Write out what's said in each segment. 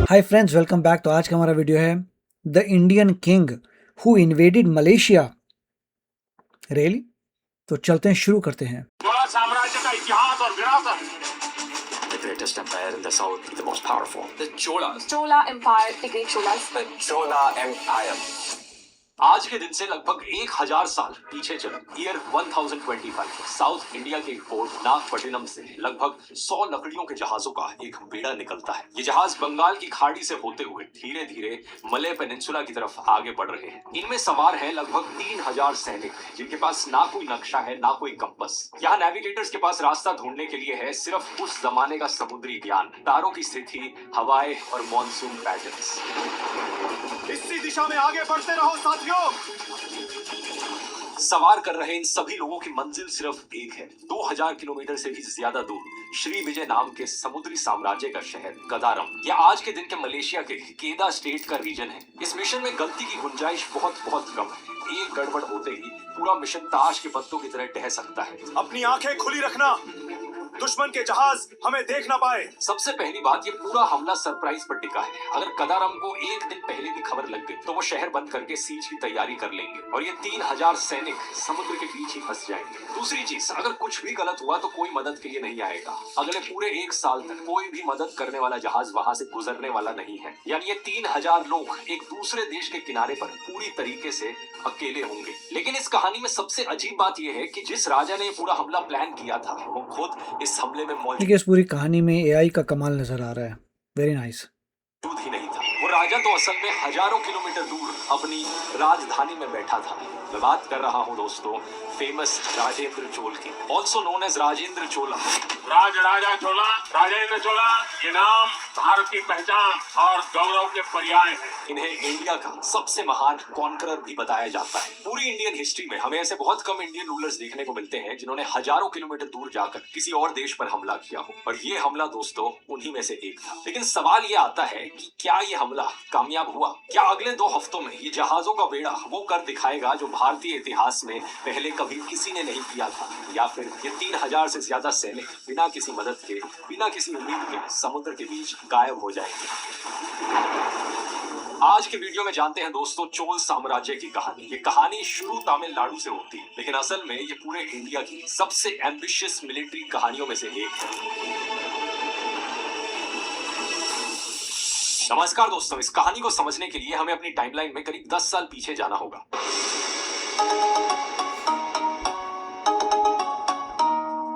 Hi friends, welcome back. तो आज का हमारा वीडियो है the Indian king who invaded Malaysia. Really? तो चलते हैं, शुरू करते हैं। चोला साम्राज्य का इतिहास और विरासत। The greatest empire in the south, the most powerful. The Cholas. Chola Empire, the Great Cholas. The Chola Empire. आज के दिन से लगभग 1000 साल पीछे चलो, ईयर 1025, साउथ इंडिया के पोर्ट नागपट्टिनम से लगभग 100 लकड़ियों के जहाजों का एक बेड़ा निकलता है। ये जहाज बंगाल की खाड़ी से होते हुए धीरे धीरे मलय पेनिनसुला की तरफ आगे बढ़ रहे हैं। इनमें सवार है लगभग 3000 सैनिक, जिनके पास ना कोई नक्शा है ना कोई कंपास। यहाँ नेविगेटर्स के पास रास्ता ढूंढने के लिए है सिर्फ उस जमाने का समुद्री ज्ञान, तारों की स्थिति, हवाएं और मॉनसून पैटर्न्स। इसी दिशा में आगे बढ़ते रहो साथियों। सवार कर रहे इन सभी लोगों की मंजिल सिर्फ एक है, 2000 किलोमीटर से भी ज्यादा दूर श्री विजय नाम के समुद्री साम्राज्य का शहर कदारम। यह आज के दिन के मलेशिया के केदा स्टेट का रीजन है। इस मिशन में गलती की गुंजाइश बहुत कम है। एक गड़बड़ होते ही पूरा मिशन ताश के पत्तों की तरह टह सकता है। अपनी आंखें खुली रखना, दुश्मन के जहाज हमें देख ना पाए। सबसे पहली बात, ये पूरा हमला सरप्राइज पर टिका है। अगर कदारम को एक दिन पहले भी खबर लग गई तो वो शहर बंद करके सीज की तैयारी कर लेंगे और ये 3000 सैनिक समुद्र के बीच ही फंस जाएंगे। दूसरी चीज, अगर कुछ भी गलत हुआ तो कोई मदद के लिए नहीं आएगा। अगले पूरे 1 साल तक कोई भी मदद करने वाला जहाज वहां से गुजरने वाला नहीं है। यानी ये 3000 लोग एक दूसरे देश के किनारे पर पूरी तरीके से अकेले होंगे। लेकिन इस कहानी में सबसे अजीब बात यह है कि जिस राजा ने पूरा हमला प्लान किया था वो खुद इस हमले में मौजूद। इस पूरी कहानी में एआई का कमाल नजर आ रहा है। Very nice. ही नहीं था। वो राजा तो असल में हजारों किलोमीटर दूर अपनी राजधानी में बैठा था। मैं बात कर रहा हूँ दोस्तों फेमस राजेंद्र चोल की, ऑल्सो नोन एज राजेंद्र चोला। राजा चोला, राजेंद्र चोला, ये नाम भारत की पहचान और गौरव के पर्याय है। इन्हें इंडिया का सबसे महान कॉन्करर भी बताया जाता है। पूरी इंडियन हिस्ट्री में हमें ऐसे बहुत कम इंडियन रूलर्स देखने को मिलते हैं जिन्होंने हजारों किलोमीटर दूर जाकर किसी और देश पर हमला किया हो, और ये हमला दोस्तों उन्हीं में से एक था। लेकिन सवाल ये आता है कि क्या ये हमला कामयाब हुआ? क्या अगले 2 हफ्तों में ये जहाजों का बेड़ा वो कर दिखाएगा जो भारतीय इतिहास में पहले कभी किसी ने नहीं किया था? या फिर ये 3000 से ज्यादा सैनिक बिना किसी मदद के, बिना किसी उम्मीद के समुद्र के बीच गायब हो जाएंगे? आज के वीडियो में जानते हैं दोस्तों चोल साम्राज्य की कहानी। ये कहानी शुरू तमिलनाडु से होती है, लेकिन असल में ये पूरे इंडिया की सबसे एम्बिशियस मिलिट्री कहानियों में से एक है। नमस्कार दोस्तों, इस कहानी को समझने के लिए हमें अपनी टाइमलाइन में करीब 10 साल पीछे जाना होगा।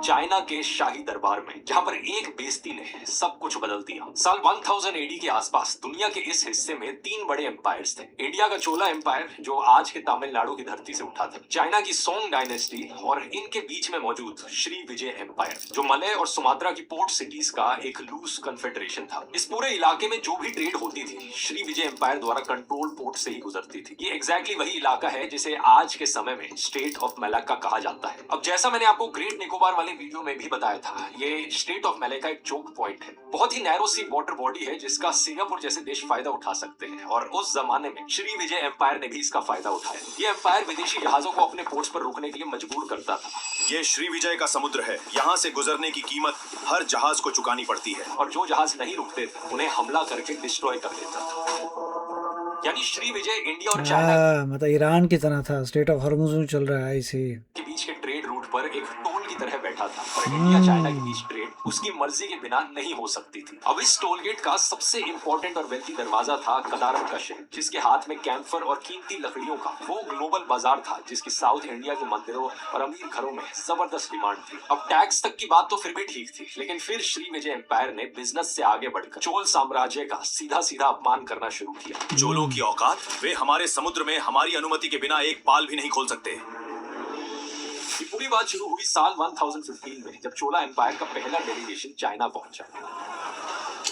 चाइना के शाही दरबार में, जहां पर एक बेइज्जती ने सब कुछ बदल दिया। साल 1000 एडी के आसपास दुनिया के इस हिस्से में 3 बड़े एम्पायर्स थे। इंडिया का चोला एम्पायर जो आज के तमिलनाडु की धरती से उठा था, चाइना की सोंग डायनेस्टी और इनके बीच में मौजूद श्री विजय एम्पायर जो मलय और सुमात्रा की पोर्ट सिटीज का एक लूज कन्फेडरेशन था। इस पूरे इलाके में जो भी ट्रेड होती थी श्री विजय एम्पायर द्वारा कंट्रोल पोर्ट से ही गुजरती थी। ये एग्जैक्टली वही इलाका है जिसे आज के समय में स्टेट ऑफ मलाक्का कहा जाता है। अब जैसा मैंने आपको ग्रेट निकोबार वाले वीडियो में भी बताया था, ये स्टेट ऑफ मलाक्का एक चोक पॉइंट है। बहुत ही नैरो सी वाटर बॉडी है जिसका सिंगापुर जैसे देश फायदा उठा सकते हैं, और उस जमाने में श्री विजय एम्पायर ने भी इसका फायदा उठाया। ये एम्पायर विदेशी जहाजों को अपने पोर्ट्स पर रोकने के लिए मजबूर करता था। ये श्री विजय का समुद्र है, यहाँ से गुजरने की कीमत हर जहाज को चुकानी पड़ती है, और जो जहाज नहीं रुकते उन्हें हमला करके डिस्ट्रॉय कर देता था। यानी श्री विजय इंडिया और चाइना मतलब ईरान की तरह था। स्टेट ऑफ हॉर्मुज़ में चल रहा है इसी के बीच के ट्रेड रूट पर एक टोल की तरह बैठा था, और इंडिया चाइना के बीच ट्रेड उसकी मर्जी के बिना नहीं हो सकती थी। अब इस टोल गेट का सबसे इंपॉर्टेंट और वेल्थी दरवाजा था कदारम का शहर, जिसके हाथ में कैंफर और कीमती लकड़ियों का वो ग्लोबल बाजार था जिसकी साउथ इंडिया के मंदिरों और अमीर घरों में जबरदस्त डिमांड थी। अब टैक्स तक की बात तो फिर भी ठीक थी, लेकिन फिर श्री विजय एम्पायर ने बिजनेस से आगे बढ़कर चोल साम्राज्य का सीधा सीधा अपमान करना शुरू किया। चोलों की औकात, वे हमारे समुद्र में हमारी अनुमति के बिना एक पाल भी नहीं खोल सकते। ये पूरी बात शुरू हुई साल 1015 में, जब चोला एम्पायर का पहला डेलीगेशन चाइना पहुंचा।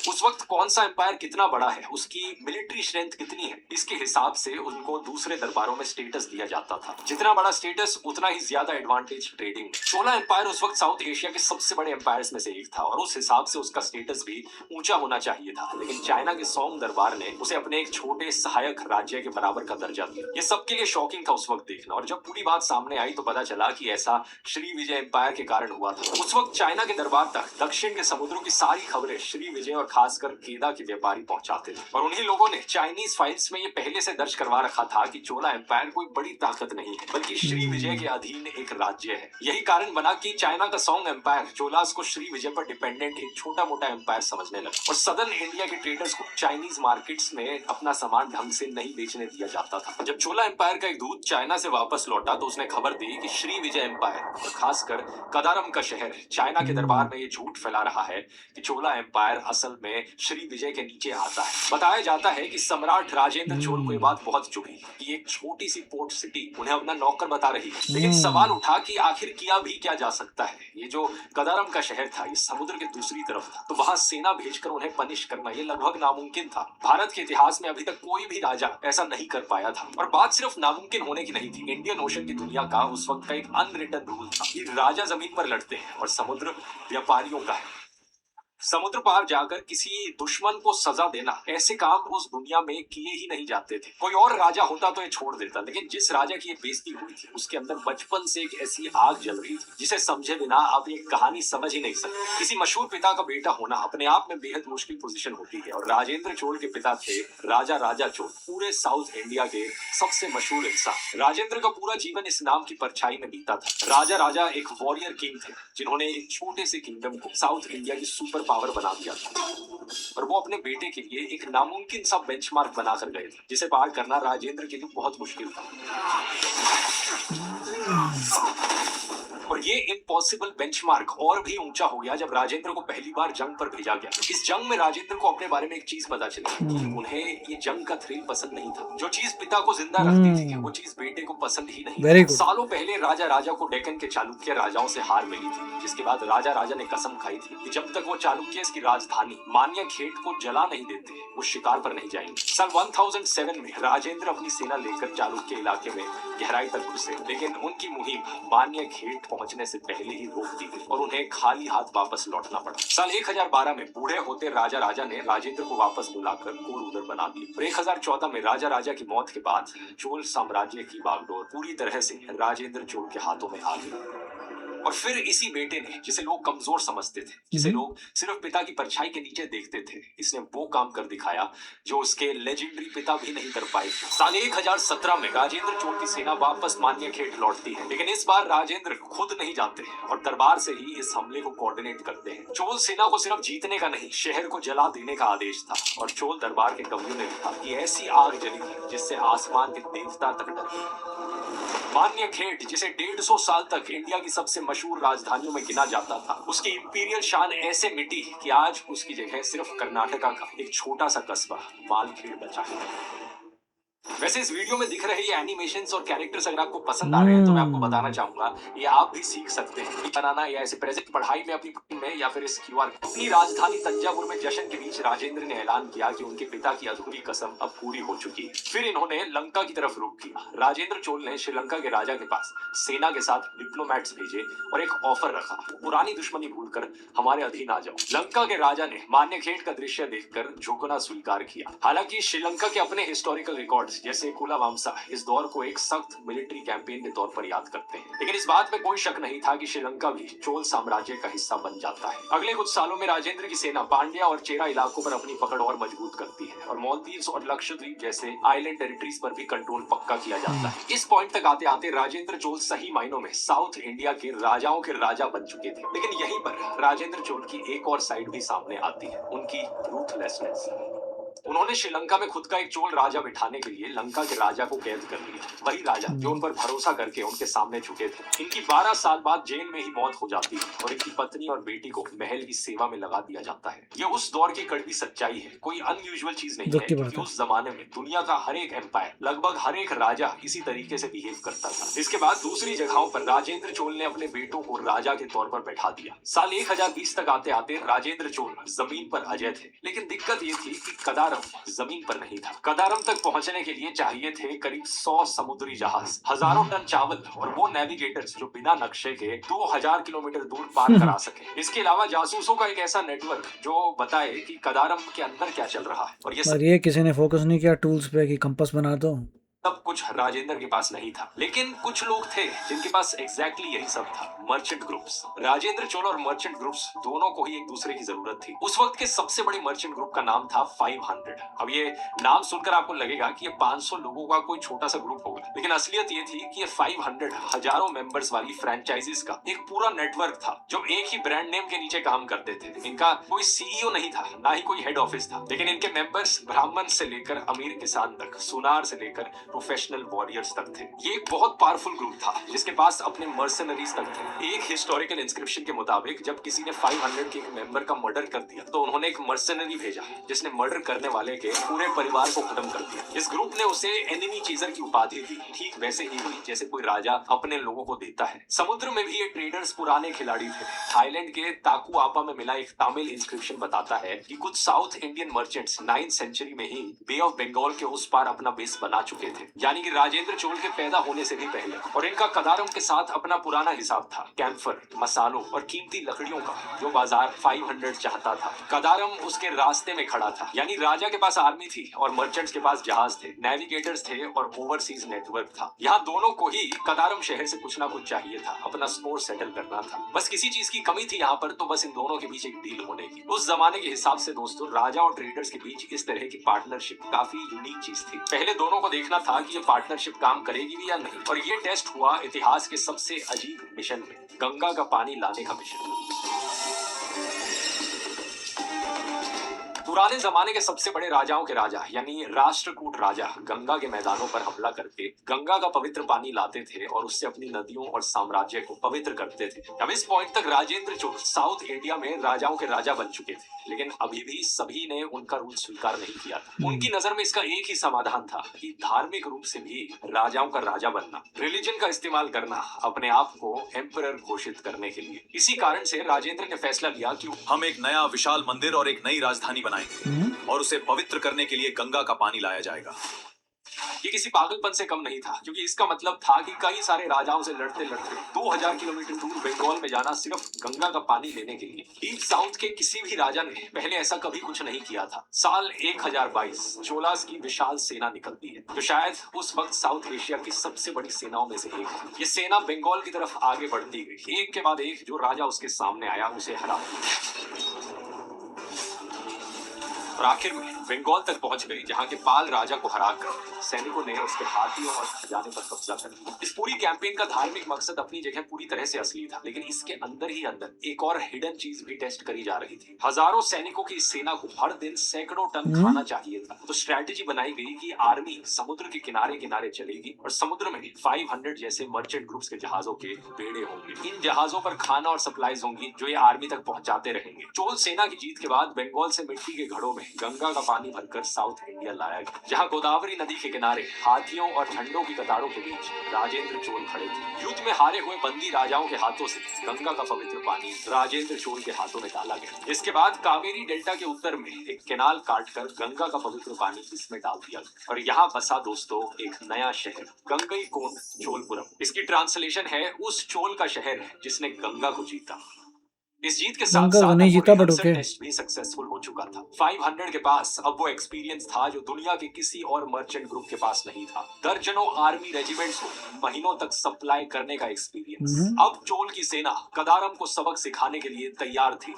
उस वक्त कौन सा एम्पायर कितना बड़ा है, उसकी मिलिट्री स्ट्रेंथ कितनी है, इसके हिसाब से उनको दूसरे दरबारों में स्टेटस दिया जाता था। जितना बड़ा स्टेटस उतना ही ज्यादा एडवांटेज ट्रेडिंग में। चोला एम्पायर उस वक्त साउथ एशिया के सबसे बड़े एम्पायर्स में से एक था, और उस हिसाब से उसका स्टेटस भी ऊंचा होना चाहिए था। लेकिन चाइना के सोंग दरबार ने उसे अपने एक छोटे सहायक राज्य के बराबर का दर्जा दिया। ये सबके लिए शॉकिंग था उस वक्त देखना, और जब पूरी बात सामने आई तो पता चला कि ऐसा श्री विजय एम्पायर के कारण हुआ था। उस वक्त चाइना के दरबार तक दक्षिण के समुद्रों की सारी खबरें श्री विजय और खासकर केदा के व्यापारी पहुंचाते थे। और उन्हीं लोगों ने चाइनीज फाइल्स में ये पहले से दर्ज करवा रखा था कि चोला एम्पायर कोई बड़ी ताकत नहीं है, बल्कि श्री विजय के अधीन एक राज्य है। यही कारण बना कि चाइना का सॉन्ग एम्पायर चोलास को श्री विजय पर डिपेंडेंट एक छोटा मोटा एम्पायर समझने लगा और सदर्न इंडिया के ट्रेडर्स को चाइनीज मार्केट्स में अपना सामान ढंग से नहीं बेचने दिया जाता था। जब चोला एम्पायर का एक दूत चाइना से वापस लौटा तो उसने खबर दी कि श्री विजय एम्पायर और खासकर कदारम का शहर चाइना के दरबार में ये झूठ फैला रहा है कि चोला एम्पायर असल में श्री विजय के नीचे आता है। बताया जाता है कि सम्राट राजेंद्र चोल को ये बात बहुत चुभी कि एक छोटी सी पोर्ट सिटी उन्हें अपना नौकर बता रही है। लेकिन सवाल उठा कि आखिर किया भी क्या जा सकता है। ये जो कदारम का शहर था ये समुद्र के दूसरी तरफ था, तो वहां सेना भेजकर उन्हें पनिश करना ये लगभग नामुमकिन था। भारत के इतिहास में अभी तक कोई भी राजा ऐसा नहीं कर पाया था। और बात सिर्फ नामुमकिन होने की नहीं थी, इंडियन ओशन की दुनिया का उस वक्त का एक अनरिटन रूल था कि राजा जमीन पर लड़ते हैं और समुद्र व्यापारियों का है। समुद्र पार जाकर किसी दुश्मन को सजा देना, ऐसे काम उस दुनिया में किए ही नहीं जाते थे। कोई और राजा होता तो ये छोड़ देता, लेकिन जिस राजा की ये बेइज्जती हुई थी उसके अंदर बचपन से एक ऐसी आग जल रही थी जिसे समझे बिना आप ये कहानी समझ ही नहीं सकते। किसी मशहूर पिता का बेटा होना अपने आप में बेहद मुश्किल पोजीशन होती है और राजेंद्र चोल के पिता थे राजा चोल, पूरे साउथ इंडिया के सबसे मशहूर इंसान। राजेंद्र का पूरा जीवन इस नाम की परछाई में बीता था। राजा एक वॉरियर किंग थे जिन्होंने एक छोटे से किंगडम को साउथ इंडिया की सुपर पावर बना दिया था और वो अपने बेटे के लिए एक नामुमकिन सा बेंचमार्क बनाकर गए थे जिसे पार करना राजेंद्र के लिए बहुत मुश्किल था। और ये इम्पॉसिबल बेंचमार्क और भी ऊंचा हो गया जब राजेंद्र को पहली बार जंग पर भेजा गया। इस जंग में राजेंद्र को अपने बारे में एक चीज पता चली कि उन्हें ये जंग का थ्रिल पसंद नहीं था। जो चीज पिता को जिंदा रखती थी वो चीज बेटे को पसंद ही नहीं। सालों पहले राजा को डेक्कन के चालुक्य राजाओं से हार मिली थी, जिसके बाद राजा ने कसम खाई थी कि जब तक वो चालुक्य की राजधानी मान्यखेट को जला नहीं देते वो शिकार पर नहीं जाएंगे। साल 1007 में राजेंद्र अपनी सेना लेकर चालुक्य इलाके में गहराई तक घुसे, लेकिन उनकी मुहिम मान्यखेट पहुंचने से पहले ही रोक दी गई और उन्हें खाली हाथ वापस लौटना पड़ा। साल 1012 में बूढ़े होते राजा ने राजेंद्र को वापस बुलाकर कोर बना दिया और 1014 में राजा की मौत के बाद चोल साम्राज्य की बागडोर पूरी तरह से राजेंद्र चोल के हाथों में आ गई। और फिर इसी बेटे ने, जिसे लोग कमजोर समझते थे, जिसे लोग सिर्फ पिता की परछाई के नीचे देखते थे, इसने वो काम कर दिखाया जो उसके लेजेंडरी पिता भी नहीं कर पाए। साल 1017 में राजेंद्र चोल की सेना वापस मान्यखेट लौटती है, लेकिन इस बार राजेंद्र खुद नहीं जाते हैं और दरबार से ही इस हमले को कोऑर्डिनेट करते हैं। चोल सेना को सिर्फ जीतने का नहीं, शहर को जला देने का आदेश था और चोल दरबार के कवियों ने लिखा कि ऐसी आग जली थी जिससे आसमान के देवता तक डरे। मान्यखेट, जिसे 150 साल तक इंडिया की सबसे मशहूर राजधानियों में गिना जाता था, उसकी इंपीरियल शान ऐसे मिटी कि आज उसकी जगह सिर्फ कर्नाटका का एक छोटा सा कस्बा मालखेड़ बचा है। वैसे इस वीडियो में दिख रहे ये एनिमेशंस और कैरेक्टर्स अगर आपको पसंद आ रहे हैं तो मैं आपको बताना चाहूंगा ये आप भी सीख सकते हैं बनाना या ऐसे प्रेजेंट पढ़ाई में अपनी में या फिर इस क्यूआर। अपनी राजधानी तंजावुर में जश्न के बीच राजेंद्र ने ऐलान किया कि उनके पिता की अधूरी कसम अब पूरी हो चुकी है। फिर इन्होंने लंका की तरफ रुख किया। राजेंद्र चोल ने श्रीलंका के राजा के पास सेना के साथ डिप्लोमेट्स भेजे और एक ऑफर रखा, पुरानी दुश्मनी भूलकर हमारे अधीन आ जाओ। लंका के राजा ने मान्यखेट का दृश्य देखकर झुकना स्वीकार किया। हालांकि श्रीलंका के अपने हिस्टोरिकल रिकॉर्ड्स जैसे कुलावामसा इस दौर को एक सख्त मिलिट्री कैंपेन के तौर पर याद करते हैं, लेकिन इस बात में कोई शक नहीं था कि श्रीलंका भी चोल साम्राज्य का हिस्सा बन जाता है। अगले कुछ सालों में राजेंद्र की सेना पांड्या और चेरा इलाकों पर अपनी पकड़ और मजबूत करती है और मालदीव्स और लक्षद्वीप जैसे आइलैंड टेरिटरीज पर भी कंट्रोल पक्का किया जाता है। इस पॉइंट तक आते आते राजेंद्र चोल सही मायनों में साउथ इंडिया के राजाओं के राजा बन चुके थे। लेकिन यहीं पर राजेंद्र चोल की एक और साइड भी सामने आती है, उनकी रूथलेसनेस। उन्होंने श्रीलंका में खुद का एक चोल राजा बिठाने के लिए लंका के राजा को कैद कर लिया, वही राजा जो उन पर भरोसा करके उनके सामने झुके थे। इनकी 12 साल बाद जेल में ही मौत हो जाती है और इनकी पत्नी और बेटी को महल की सेवा में लगा दिया जाता है। ये उस दौर की कड़वी सच्चाई है, कोई अनयूजुअल चीज नहीं है, क्योंकि उस जमाने में दुनिया का हर एक एम्पायर, लगभग हर एक राजा इसी तरीके से बिहेव करता था। इसके बाद दूसरी जगहों पर राजेंद्र चोल ने अपने बेटों को राजा के तौर पर बैठा दिया। साल 1020 तक आते आते राजेंद्र चोल जमीन पर अजय थे, लेकिन दिक्कत ये थी कि कदारम जमीन पर नहीं था। कदारम तक पहुंचने के लिए चाहिए थे करीब 100 समुद्री जहाज, हजारों टन चावल और वो नेविगेटर्स जो बिना नक्शे के 2000 किलोमीटर दूर पार करा सके। इसके अलावा जासूसों का एक ऐसा नेटवर्क जो बताए कि कदारम के अंदर क्या चल रहा है। और ये किसी ने फोकस नहीं किया टूल्स पे कि कंपास बना दो, सब कुछ राजेंद्र के पास नहीं था, लेकिन कुछ लोग थे जिनके पास एग्जैक्टली यही सब था, मर्चेंट ग्रुप्स। राजेंद्र चोल और मर्चेंट ग्रुप्स दोनों को ही एक दूसरे की जरूरत थी। उस वक्त के सबसे बड़े मर्चेंट ग्रुप का नाम था 500। अब ये नाम सुनकर आपको लगेगा कि ये 500 लोगों का कोई छोटा सा ग्रुप होगा, लेकिन असलियत ये थी कि ये 500 हजारों मेंबर्स वाली फ्रेंचाइजीज का एक पूरा नेटवर्क था जो एक ही ब्रांड नेम के नीचे काम करते थे। इनका कोई सीईओ नहीं था, ना ही कोई हेड ऑफिस था, लेकिन इनके मेंबर्स ब्राह्मण से लेकर अमीर किसान तक, सुनार से लेकर प्रोफेशनल वॉरियर्स तक थे। ये एक बहुत पावरफुल ग्रुप था जिसके पास अपने मर्सनरीज तक थे। एक हिस्टोरिकल इंस्क्रिप्शन के मुताबिक जब किसी ने 500 के एक मेंबर का मर्डर कर दिया तो उन्होंने एक मर्सनरी भेजा जिसने मर्डर करने वाले के पूरे परिवार को खत्म कर दिया। इस ग्रुप ने उसे एनिमी चीजर की उपाधि दी, ठीक वैसे ही हुई जैसे कोई राजा अपने लोगों को देता है। समुद्र में भी ये ट्रेडर्स पुराने खिलाड़ी थे। थाईलैंड के ताकू आपा में मिला एक तमिल इंस्क्रिप्शन बताता है कि कुछ south Indian merchants 9th century में ही बे ऑफ बंगाल के उस पार अपना बेस बना चुके थे, यानी कि राजेंद्र चोल के पैदा होने से भी पहले। और इनका कदारम के साथ अपना पुराना हिसाब था, कैंफर, मसालों और कीमती लकड़ियों का, जो बाजार 500 चाहता था। कदारम उसके रास्ते में खड़ा था, यानी राजा के पास आर्मी थी और मर्चेंट्स के पास जहाज थे, नेविगेटर्स थे और ओवरसीज नेटवर्क था। यहाँ दोनों को ही कदारम शहर से कुछ ना कुछ चाहिए था, अपना स्कोर सेटल करना था। बस किसी चीज की कमी थी यहाँ पर, तो बस इन दोनों के बीच एक डील होने की। उस जमाने के हिसाब से दोस्तों, राजा और ट्रेडर्स के बीच इस तरह की पार्टनरशिप काफी यूनिक चीज थी। पहले दोनों को देखना था कि ये पार्टनरशिप काम करेगी भी या नहीं, और ये टेस्ट हुआ इतिहास के सबसे अजीब मिशन में, गंगा का पानी लाने का मिशन। पुराने जमाने के सबसे बड़े राजाओं के राजा यानी राष्ट्रकूट राजा गंगा के मैदानों पर हमला करके गंगा का पवित्र पानी लाते थे और उससे अपनी नदियों और साम्राज्य को पवित्र करते थे। अब इस पॉइंट तक राजेंद्र चोल साउथ इंडिया में राजाओं के राजा बन चुके थे, लेकिन अभी भी सभी ने उनका रूल स्वीकार नहीं किया था। उनकी नजर में इसका एक ही समाधान था कि धार्मिक रूप से भी राजाओं का राजा बनना, रिलीजन का इस्तेमाल करना अपने आप को एम्परर घोषित करने के लिए। इसी कारण से राजेंद्र ने फैसला लिया कि हम एक नया विशाल मंदिर और एक नई राजधानी बनाएंगे और उसे पवित्र करने के लिए गंगा का पानी लाया जाएगा। ये किसी पागलपन से कम नहीं था, क्योंकि इसका मतलब था कि कई सारे राजाओं से लड़ते लड़ते 2000 किलोमीटर दूर बंगाल में जाना सिर्फ गंगा का पानी लेने के लिए। डीप साउथ के किसी भी राजा ने पहले ऐसा कभी कुछ नहीं किया था। साल 1022 चोलास की विशाल सेना निकलती है, जो शायद उस वक्त साउथ एशिया की सबसे बड़ी सेनाओं में से एक है। ये सेना बंगाल की तरफ आगे बढ़ती गई, एक के बाद एक जो राजा उसके सामने आया उसे हरा दिया और आखिर में बंगाल तक पहुंच गई, जहां के पाल राजा को हराकर सैनिकों ने उसके हाथियों और खजाने पर कब्जा कर लिया। इस पूरी कैंपेन का धार्मिक मकसद अपनी जगह पूरी तरह से असली था, लेकिन इसके अंदर ही अंदर एक और हिडन चीज भी टेस्ट करी जा रही थी। हजारों सैनिकों की इस सेना को हर दिन सैकड़ों टन खाना चाहिए था, तो स्ट्रैटेजी बनाई गई कि आर्मी समुद्र के किनारे किनारे चलेगी और समुद्र में 500 जैसे मर्चेंट ग्रुप्स के जहाजों के बेड़े होंगे। इन जहाजों पर खाना और सप्लाईज होंगी जो ये आर्मी तक पहुंचाते रहेंगे। चोल सेना की जीत के बाद बंगाल से मिट्टी के घड़ों में गंगा का पानी भरकर साउथ इंडिया लाया गया, जहां गोदावरी नदी के किनारे हाथियों और झंडों की कतारों के बीच राजेंद्र चोल खड़े थे। युद्ध में हारे हुए बंदी राजाओं के हाथों से गंगा का पवित्र पानी राजेंद्र चोल के हाथों में डाला गया। इसके बाद कावेरी डेल्टा के उत्तर में एक कैनाल काटकर गंगा का पवित्र पानी इसमें डाल दिया गया और यहाँ बसा दोस्तों एक नया शहर, गंगईकोंड चोलपुरम। इसकी ट्रांसलेशन है उस चोल का शहर जिसने गंगा को जीता। इस जीत के साथ गंगा को नहीं जीता, बट ओके। टेस्ट भी सक्सेसफुल हो चुका था। 500 के पास अब वो एक्सपीरियंस था जो दुनिया के किसी और मर्चेंट ग्रुप के पास नहीं था। दर्जनों आर्मी रेजिमेंट्स को महीनों तक सप्लाई करने का एक्सपीरियंस। अब चोल की सेना कदारम को सबक सिखाने के लिए तैयार थी।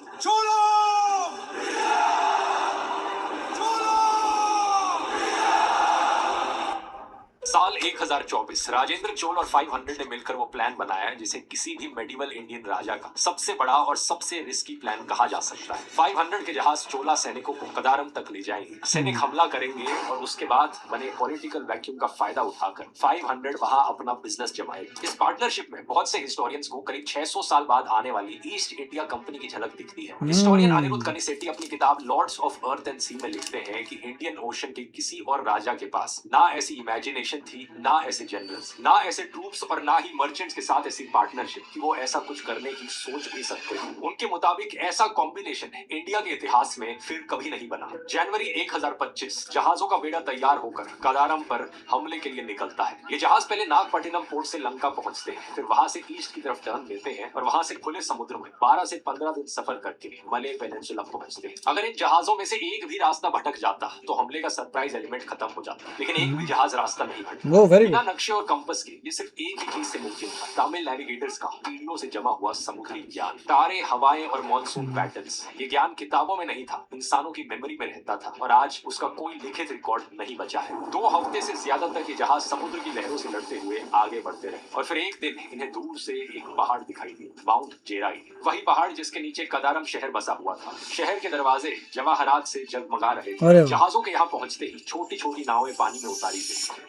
साल 1024 राजेंद्र चोल और 500 ने मिलकर वो प्लान बनाया जिसे किसी भी मेडिवल इंडियन राजा का सबसे बड़ा और सबसे रिस्की प्लान कहा जा सकता है। 500 के जहाज चोला सैनिकों को कदारम तक ले जाएंगे, सैनिक हमला करेंगे और उसके बाद बने पॉलिटिकल वैक्यूम का फायदा उठाकर 500 वहां अपना बिजनेस जमाएगा। इस पार्टनरशिप में बहुत से हिस्टोरियंस को करीब 600 साल बाद आने वाली ईस्ट इंडिया कंपनी की झलक दिखती है। हिस्टोरियन अनिरुद्ध कनिसेट्टी अपनी किताब लॉर्ड्स ऑफ अर्थ एंड सी में लिखते हैं कि इंडियन ओशन के किसी और राजा के पास ना ऐसी इमेजिनेशन थी, ना ऐसे जनरल्स, ना ऐसे ट्रूप्स और ना ही मर्चेंट्स के साथ ऐसी पार्टनरशिप कि वो ऐसा कुछ करने की सोच भी सकते थे। उनके मुताबिक ऐसा कॉम्बिनेशन इंडिया के इतिहास में फिर कभी नहीं बना। जनवरी 1025 जहाजों का बेड़ा तैयार होकर कदारम पर हमले के लिए निकलता है। ये जहाज पहले नागपट्टिनम पोर्ट से लंका पहुंचते हैं, फिर वहां से ईस्ट की तरफ टर्न लेते हैं और वहां से खुले समुद्र में 12 से 15 दिन सफर करके मले पेनिनसुला पहुंचते हैं। अगर इन जहाजों में से एक भी रास्ता भटक जाता तो हमले का सरप्राइज एलिमेंट खत्म हो जाता, लेकिन एक भी जहाज रास्ता नहीं भटका। वो वेरी बिना गुड। नक्शे और कंपास के ये सिर्फ एक ही चीज से मुमकिन था, तमिल नेविगेटर्स का पीढ़ियों से जमा हुआ समुद्री ज्ञान, तारे, हवाएं और मॉनसून पैटर्न्स। ये ज्ञान किताबों में नहीं था, इंसानों की मेमोरी में रहता था और आज उसका कोई लिखित रिकॉर्ड नहीं बचा है। 2 हफ्ते से ज्यादा तक ये जहाज समुद्र की लहरों से लड़ते हुए आगे बढ़ते रहे और फिर एक दिन इन्हें दूर से एक पहाड़ दिखाई दिया, माउंट जेराई। वही पहाड़ जिसके नीचे कदारम शहर बसा हुआ था। शहर के दरवाजे जवाहरात से जगमगा रहे अरे थे। वाह। जहाजों के यहाँ पहुंचते ही छोटी छोटी नावें पानी में उतारी गई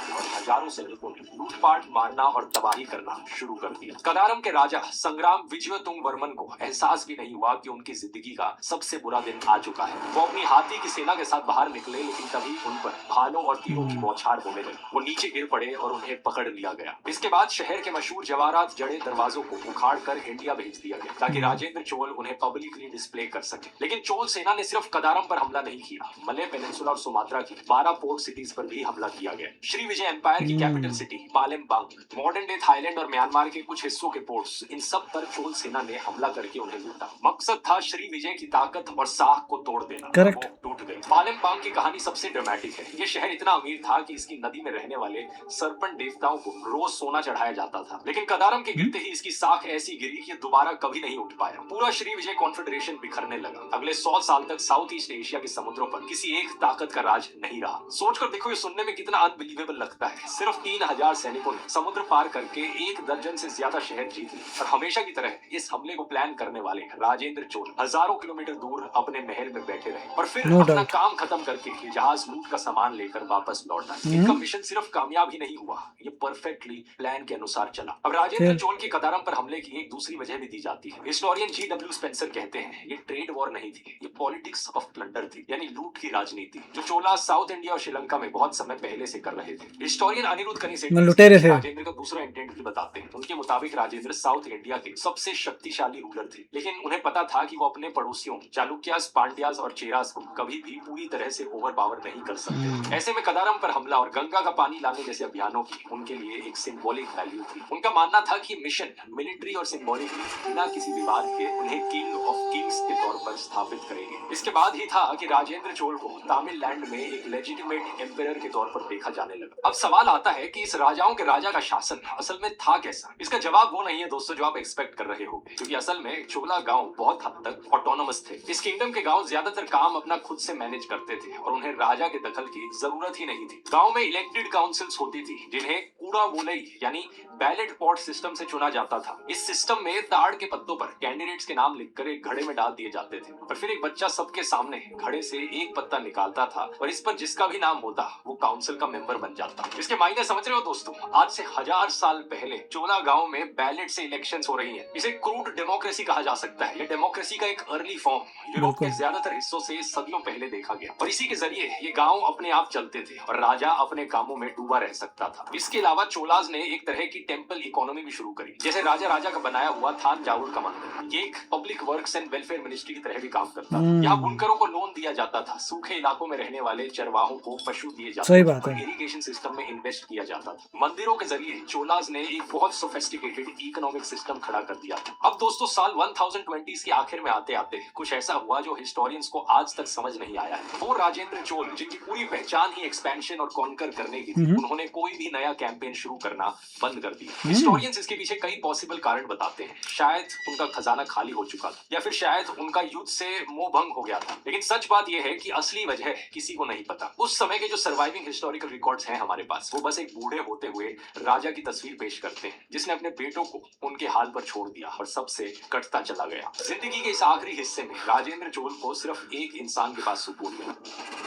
और हजारों सैनिकों ने लूटपाट, मारना और तबाही करना शुरू कर दिया। कदारम के राजा संग्राम विजयतुंग वर्मन को एहसास भी नहीं हुआ कि उनकी जिंदगी का सबसे बुरा दिन आ चुका है। वो अपनी हाथी की सेना के साथ बाहर निकले, लेकिन तभी उन पर भालों और तीरों की बौछार होने लगी। वो नीचे गिर पड़े और उन्हें पकड़ लिया गया। इसके बाद शहर के मशहूर जवाहरात जड़े दरवाजों को उखाड़ कर इंडिया भेज दिया गया ताकि राजेंद्र चोल उन्हें पब्लिकली डिस्प्ले कर सके। लेकिन चोल सेना ने सिर्फ कदारम पर हमला नहीं किया, मले पेनिनसुला और सुमात्रा की 12 पोर्ट सिटीज पर भी हमला किया गया। श्री विजय एम्पायर की capital city Palembang, modern day Thailand और म्यांमार के कुछ हिस्सों के पोर्ट्स, इन सब पर चोल सेना ने हमला करके उन्हें लूटा। मकसद था श्री विजय की ताकत और साख को तोड़ देना। Correct. वो टूट गई। पालेमबांग की कहानी सबसे ड्रामेटिक है। ये शहर इतना अमीर था कि इसकी नदी में रहने वाले सरपंच देवताओं को रोज सोना चढ़ाया जाता था, लेकिन कदारम के गिरते ही इसकी साख ऐसी गिरी कि दोबारा कभी नहीं उठ पाया। पूरा श्री विजय कॉन्फेडरेशन बिखरने लगा। अगले 100 साल तक साउथ ईस्ट एशिया के समुद्रों पर किसी एक ताकत का राज नहीं रहा। सोचकर देखो, ये सुनने में कितना अनबिलीवेबल लगता है। सिर्फ 3000 सैनिकों ने समुद्र पार करके 1 दर्जन से ज्यादा शहर जीत लिए और हमेशा की तरह इस हमले को प्लान करने वाले राजेंद्र चोल हजारों किलोमीटर दूर अपने महल में बैठे रहे और फिर No अपना doubt. काम खत्म करके ये जहाज लूट का सामान लेकर वापस लौटा। इनका मिशन सिर्फ कामयाब ही नहीं हुआ, ये परफेक्टली प्लान के अनुसार चला। अब राजेंद्र फिर? चोल के कदारम पर हमले की एक दूसरी वजह भी दी जाती है। Historian G.W. स्पेंसर कहते हैं ये ट्रेड वॉर नहीं थी, ये पॉलिटिक्स ऑफ प्लंडर थी, यानी लूट की राजनीति जो चोला साउथ इंडिया और श्रीलंका में बहुत समय पहले से कर रहे थे। हिस्टोरियन अनिरुद्ध कनिसेट्टी लुटेरे थे। राजेंद्र का दूसरा इंटेंट भी बताते हैं। उनके मुताबिक राजेंद्र साउथ इंडिया के सबसे शक्तिशाली रूलर थे, लेकिन उन्हें पता था कि वो अपने पड़ोसियों चालुक्यास, पांड्यास और चेरास को कभी भी पूरी तरह से ओवर पावर नहीं कर सकते। ऐसे में कदारम पर हमला और गंगा का पानी लाने जैसे अभियानों की उनके लिए एक सिंबॉलिक वैल्यू थी। उनका मानना था कि मिशन मिलिट्री और सिंबॉलिकली बिना किसी विवाद के उन्हें किंग ऑफ किंग्स के तौर पर स्थापित करेंगे। इसके बाद ही था कि राजेंद्र चोल को तमिलनाडु में एक लेजिटिमेट एम्पायर के तौर पर देखा जाने लगा। अब सवाल आता है कि इस राजाओं के राजा का शासन असल में था कैसा? इसका जवाब वो नहीं है दोस्तों जो आप एक्सपेक्ट कर रहे हो, क्योंकि असल में चोला गांव बहुत हद तक ऑटोनोमस थे। इस किंगडम के गांव ज्यादातर काम अपना खुद से मैनेज करते थे और उन्हें राजा के दखल की जरूरत ही नहीं थी। गांव में इलेक्टेड काउंसिल्स होती थी जिन्हें कूड़ा बोलई यानी बैलेट पॉट सिस्टम से चुना जाता था। इस सिस्टम में ताड़ के पत्तों पर कैंडिडेट्स के नाम लिखकर एक घड़े में डाल दिए जाते थे और फिर एक बच्चा सबके सामने घड़े से एक पत्ता निकालता था और इस पर जिसका भी नाम होता वो काउंसिल का मेंबर बन जाता। इसके मायने समझ रहे हो दोस्तों? आज से 1000 साल पहले चोला गांव में बैलेट से इलेक्शंस हो रही हैं। इसे क्रूड डेमोक्रेसी कहा जा सकता है। ये डेमोक्रेसी का एक अर्ली फॉर्म यूरोप के बिल्कुल। ज्यादातर हिस्सों से सदियों पहले देखा गया और इसी के जरिए ये गांव अपने आप चलते थे और राजा अपने कामों में डूबा रह सकता था। इसके अलावा चोलाज ने एक तरह की टेंपल इकोनॉमी भी शुरू करी, जैसे राजा का बनाया हुआ थान जावुर का मंदिर। ये एक public works and welfare ministry की तरह भी काम करता था। यहाँ बुनकरों को लोन दिया जाता था, सूखे इलाकों में रहने वाले चरवाहों को पशु दिए जाते सही थे बात और है। इरिगेशन सिस्टम में इन्वेस्ट किया जाता था। मंदिरों के जरिए चोलाज ने एक बहुत सोफिस्टिकेटेड इकोनॉमिक सिस्टम खड़ा कर दिया था। अब दोस्तों साल 1020 के आखिर में आते आते कुछ ऐसा हुआ जो हिस्टोरियंस को आज तक समझ नहीं आया है। वो राजेंद्र चोल जिनकी पूरी पहचान ही एक्सपेंशन और कॉन्कर करने की थी, उन्होंने कोई भी नया कैंपेन शुरू करना बंद कर दिया। हिस्टोरियंस इसके पीछे कई पॉसिबल कारण बताते हैं। शायद उनका खजाना खाली हो चुका था या फिर शायद उनका युद्ध से मोह भंग हो गया था। लेकिन सच बात यह है कि असली वजह किसी को नहीं पता। उस समय के जो सर्वाइविंग हिस्टोरिकल रिकॉर्ड्स हैं हमारे पास, वो बस एक बूढ़े होते हुए राजा की तस्वीर पेश करते हैं जिसने अपने बेटों को उनके हाल पर छोड़ दिया और सबसे कटता चला गया। जिंदगी के इस आखिरी हिस्से में राजेंद्र चोल को सिर्फ एक इंसान के पास सुकून मिला।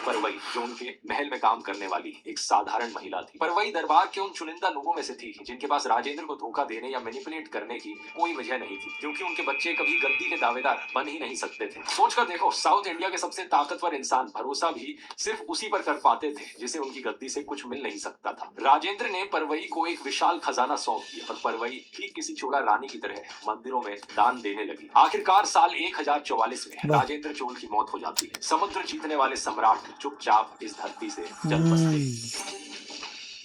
परवई, जो उनके महल में काम करने वाली एक साधारण महिला थी। परवई दरबार के उन चुनिंदा लोगों में से थी जिनके पास राजेंद्र को धोखा देने या मैनिपुलेट करने की कोई वजह नहीं थी, क्योंकि उनके बच्चे कभी गद्दी के दावेदार बन ही नहीं सकते थे। सोचकर देखो, साउथ इंडिया के सबसे ताकतवर इंसान भरोसा भी सिर्फ उसी पर कर पाते थे जिसे उनकी गद्दी से कुछ मिल नहीं सकता था। राजेंद्र ने परवई को एक विशाल खजाना सौंप दिया और परवई ठीक किसी चोला रानी की तरह मंदिरों में दान देने लगी। आखिरकार साल 1044 में राजेंद्र चोल की मौत हो जाती है। समुद्र जीतने वाले सम्राट चुपचाप इस धरती से चल बसते।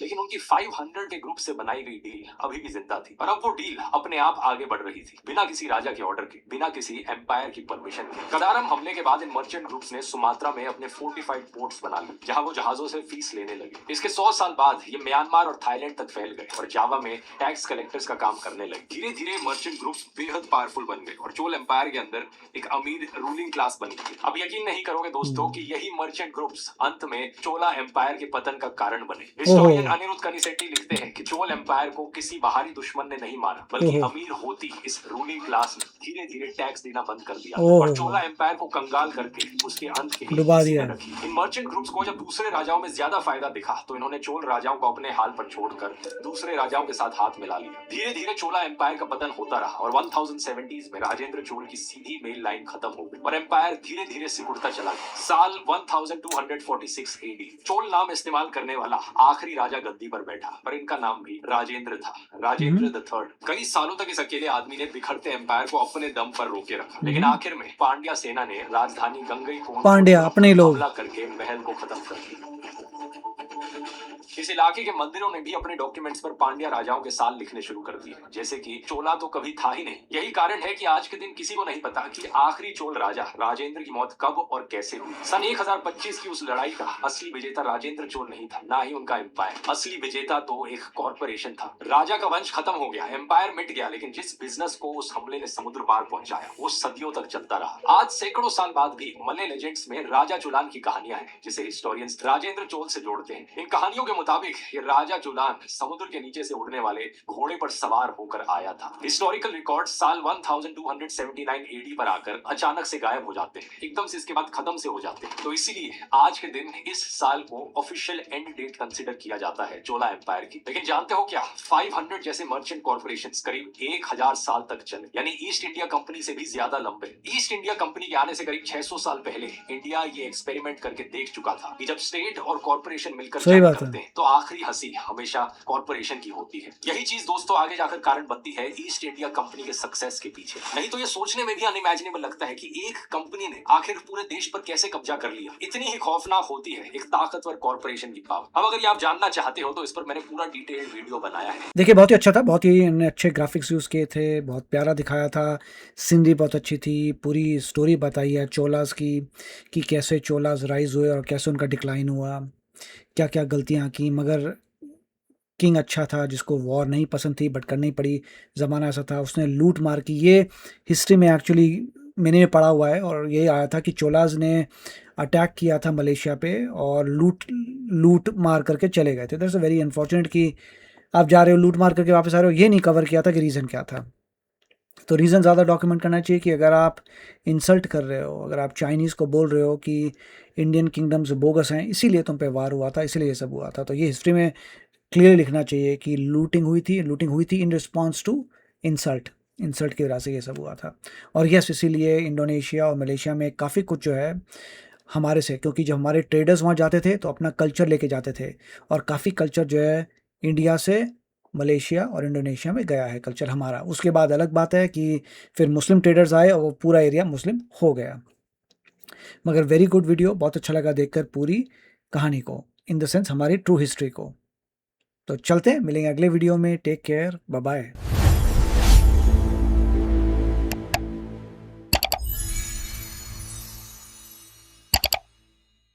लेकिन उनकी 500 के ग्रुप से बनाई गई डील अभी भी जिंदा थी, और अब वो डील अपने आप आगे बढ़ रही थी, बिना किसी राजा के ऑर्डर के, बिना किसी एम्पायर की परमिशन के। कदारम हमले के बाद इन मर्चेंट ग्रुप्स ने सुमात्रा में अपने फोर्टिफाइड पोर्ट्स बना लिए, जहां वो जहाजों से फीस लेने लगे। इसके 100 साल बाद ये म्यांमार और थाईलैंड तक फैल गए और जावा में टैक्स कलेक्टर्स का काम करने लगे। धीरे धीरे मर्चेंट ग्रुप्स बेहद पावरफुल बन गए और चोल एम्पायर के अंदर एक अमीर रूलिंग क्लास बनी। अब यकीन नहीं करोगे दोस्तों कि यही मर्चेंट ग्रुप्स अंत में चोला एम्पायर के पतन का कारण बने। हिस्टोरियन अनिरुद्ध कनिसेट्टी लिखते हैं कि चोल एम्पायर को किसी बाहरी दुश्मन ने नहीं मारा, बल्कि अमीर होती इस रूलिंग क्लास ने धीरे धीरे टैक्स देना बंद कर दिया और चोला एम्पायर को कंगाल करके उसके अंत के डुबा दिया। इन मर्चेंट ग्रुप्स को जब दूसरे राजाओं में ज्यादा फायदा दिखा तो इन्होंने चोल राजाओं को अपने हाल पर छोड़कर दूसरे राजाओं के साथ हाथ मिला लिया। धीरे धीरे चोला एम्पायर का पतन होता रहा और 1070s में राजेंद्र चोल की सीधी मेल लाइन खत्म हो गई और एम्पायर धीरे धीरे सिकुड़ता चला गया। साल 1246 AD चोल नाम इस्तेमाल करने वाला आखिरी राजा गद्दी पर बैठा, पर इनका नाम भी राजेंद्र था, राजेंद्र द थर्ड। कई सालों तक इस अकेले आदमी ने बिखरते एम्पायर को अपने दम पर रोके रखा, लेकिन आखिर में पांड्या सेना ने राजधानी गंगईकोंड पांड्या अपने लोग हमला करके महल को खत्म कर दिया। इस इलाके के मंदिरों ने भी अपने डॉक्यूमेंट्स पर पांड्या राजाओं के साल लिखने शुरू कर दिए, जैसे कि चोला तो कभी था ही नहीं। यही कारण है कि आज के दिन किसी को नहीं पता कि आखिरी चोल राजा राजेंद्र की मौत कब और कैसे हुई। सन 1025 की उस लड़ाई का असली विजेता राजेंद्र चोल नहीं था, ना ही उनका एम्पायर। असली विजेता तो एक कॉर्पोरेशन था। राजा का वंश खत्म हो गया, एम्पायर मिट गया, लेकिन जिस बिजनेस को उस हमले ने समुद्र पार पहुंचाया वो सदियों तक चलता रहा। आज सैकड़ों साल बाद भी मलय लेजेंड्स में राजा चुलान की कहानियां हैं, जिसे हिस्टोरियंस राजेंद्र चोल से जोड़ते हैं। इन कहानियों के मुताबिक ये राजा चुलान समुद्र के नीचे से उड़ने वाले घोड़े पर सवार होकर आया था। हिस्टोरिकल रिकॉर्ड साल 1279 AD पर आकर अचानक से गायब हो जाते हैं, एकदम से इसके बाद खत्म से हो जाते हैं। तो इसीलिए आज के दिन इस साल को ऑफिशियल एंड डेट कंसिडर किया जाता है चोला एम्पायर की। लेकिन जानते हो क्या, 500 जैसे मर्चेंट कॉर्पोरेशंस करीब 1000 साल तक चले, यानी ईस्ट इंडिया कंपनी से भी ज्यादा लंबे। ईस्ट इंडिया कंपनी के आने से करीब 600 साल पहले इंडिया ये एक्सपेरिमेंट करके देख चुका था कि जब स्टेट और कॉर्पोरेशन मिलकर जंग करते हैं तो आखिरी हंसी हमेशा कॉर्पोरेशन की होती है। यही चीज दोस्तों आगे जाकर कारण बनती है ईस्ट इंडिया कंपनी के सक्सेस के पीछे। नहीं तो ये सोचने में भी अनइमेजिनेबल लगता है कि एक कंपनी ने आखिर पूरे देश पर कैसे कब्जा कर लिया। इतनी ही खौफनाक होती है एक ताकतवर कॉर्पोरेशन की पावर। अब अगर ये आप जानना चाहते हो तो इस पर मैंने पूरा डिटेल्ड वीडियो बनाया है। देखिए बहुत ही अच्छा था, बहुत ही अच्छे ग्राफिक्स यूज़ किए थे, बहुत प्यारा दिखाया था, सीनरी बहुत अच्छी थी, पूरी स्टोरी बताई है चोलास की कि कैसे चोलास राइज हुए और कैसे उनका डिक्लाइन हुआ, क्या क्या गलतियाँ की। मगर किंग अच्छा था जिसको वॉर नहीं पसंद थी बट करनी पड़ी, ज़माना ऐसा था, उसने लूट मार की। ये हिस्ट्री में एक्चुअली मैंने पढ़ा हुआ है और यही आया था कि चोलास ने अटैक किया था मलेशिया पे और लूट मार करके चले गए थे। दैट्स अ वेरी अनफॉर्चुनेट कि आप जा रहे हो लूट मार करके वापस आ रहे हो। ये नहीं कवर किया था कि रीज़न क्या था। तो रीज़न ज़्यादा डॉक्यूमेंट करना चाहिए कि अगर आप इंसल्ट कर रहे हो, अगर आप चाइनीज़ को बोल रहे हो कि इंडियन किंगडम्स बोगस हैं, इसीलिए तुम पे वार हुआ था, इसीलिए ये सब हुआ था, तो ये हिस्ट्री में क्लियरली लिखना चाहिए कि लूटिंग हुई थी इन रिस्पॉन्स टू इंसल्ट की वजह से ये सब हुआ था। और यस, इसीलिए इंडोनेशिया और मलेशिया में काफ़ी कुछ जो है हमारे से, क्योंकि जब हमारे ट्रेडर्स वहाँ जाते थे तो अपना कल्चर लेके जाते थे, और काफ़ी कल्चर जो है इंडिया से मलेशिया और इंडोनेशिया में गया है कल्चर हमारा। उसके बाद अलग बात है कि फिर मुस्लिम ट्रेडर्स आए और वो पूरा एरिया मुस्लिम हो गया। मगर वेरी गुड वीडियो, बहुत अच्छा लगा देखकर पूरी कहानी को, इन द सेंस हमारी ट्रू हिस्ट्री को। तो चलते हैं, मिलेंगे अगले वीडियो में। Take care, bye bye.